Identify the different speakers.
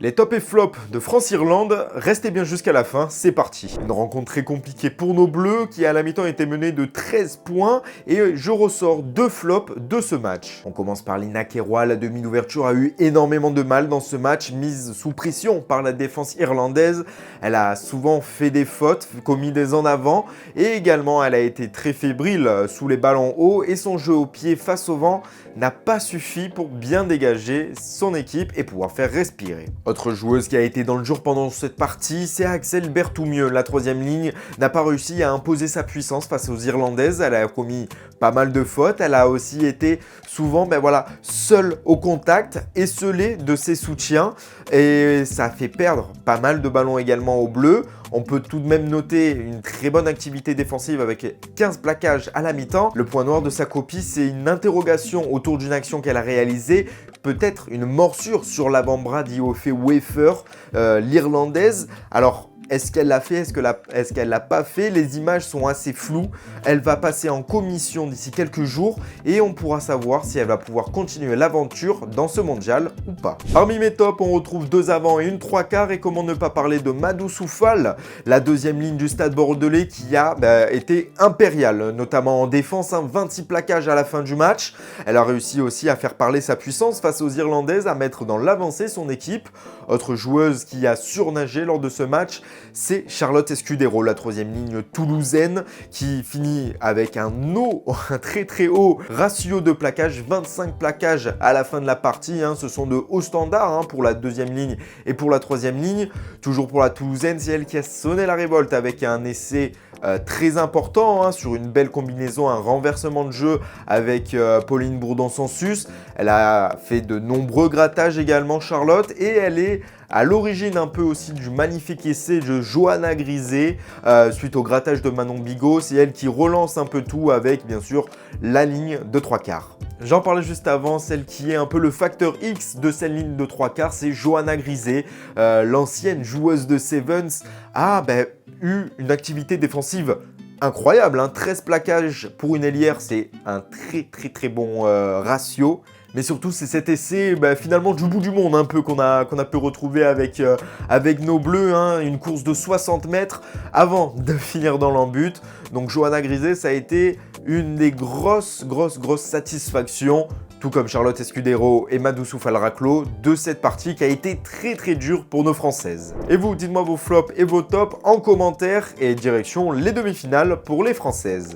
Speaker 1: Les tops et flops de France-Irlande, restez bien jusqu'à la fin, c'est parti. Une rencontre très compliquée pour nos Bleus qui à la mi-temps était menée de 13 points et je ressors 2 flops de ce match. On commence par Lina Keroy, la demi d'ouverture a eu énormément de mal dans ce match, mise sous pression par la défense irlandaise. Elle a souvent fait des fautes, commis des en avant et également elle a été très fébrile sous les ballons hauts et son jeu au pied face au vent n'a pas suffi pour bien dégager son équipe et pouvoir faire respirer. Autre joueuse qui a été dans le dur pendant cette partie, c'est Axel Berthoumieux. La troisième ligne n'a pas réussi à imposer sa puissance face aux Irlandaises. Elle a commis pas mal de fautes. Elle a aussi été souvent seule au contact, esselée de ses soutiens. Et ça a fait perdre pas mal de ballons également aux Bleus. On peut tout de même noter une très bonne activité défensive avec 15 plaquages à la mi-temps. Le point noir de sa copie, c'est une interrogation autour d'une action qu'elle a réalisée. Peut-être une morsure sur l'avant-bras d'Iofe Wafer, l'Irlandaise. Alors, est-ce qu'elle l'a fait? Est-ce qu'elle l'a pas fait? Les images sont assez floues. Elle va passer en commission d'ici quelques jours et on pourra savoir si elle va pouvoir continuer l'aventure dans ce mondial ou pas. Parmi mes tops, on retrouve 2 avants et une 3/4 et comment ne pas parler de Madou Soufal, la deuxième ligne du Stade Bordelais qui a été impériale, notamment en défense, 26 plaquages à la fin du match. Elle a réussi aussi à faire parler sa puissance face aux Irlandaises, à mettre dans l'avancée son équipe. Autre joueuse qui a surnagé lors de ce match, c'est Charlotte Escudero, la troisième ligne toulousaine, qui finit avec un très haut ratio de plaquage, 25 plaquages à la fin de la partie. Ce sont de hauts standards pour la deuxième ligne et pour la troisième ligne. Toujours pour la toulousaine, c'est elle qui a sonné la révolte avec un essai très important sur une belle combinaison, un renversement de jeu avec Pauline Bourdon-Sansus. Elle a fait de nombreux grattages également, Charlotte, et elle est à l'origine un peu aussi du magnifique essai de Johanna Grisé suite au grattage de Manon Bigot. C'est elle qui relance un peu tout avec bien sûr la ligne de 3/4. J'en parlais juste avant, celle qui est un peu le facteur X de cette ligne de 3/4, c'est Johanna Grisé. L'ancienne joueuse de Sevens a eu une activité défensive incroyable. 13 plaquages pour une ailière, c'est un très bon ratio. Mais surtout, c'est cet essai finalement du bout du monde un peu qu'on a pu retrouver avec nos Bleus. Une course de 60 mètres avant de finir dans l'en-but. Donc Johanna Grisé, ça a été une des grosses satisfactions, tout comme Charlotte Escudero et Madou Soufal-Raclos, de cette partie qui a été très dure pour nos Françaises. Et vous, dites-moi vos flops et vos tops en commentaire et direction les demi-finales pour les Françaises.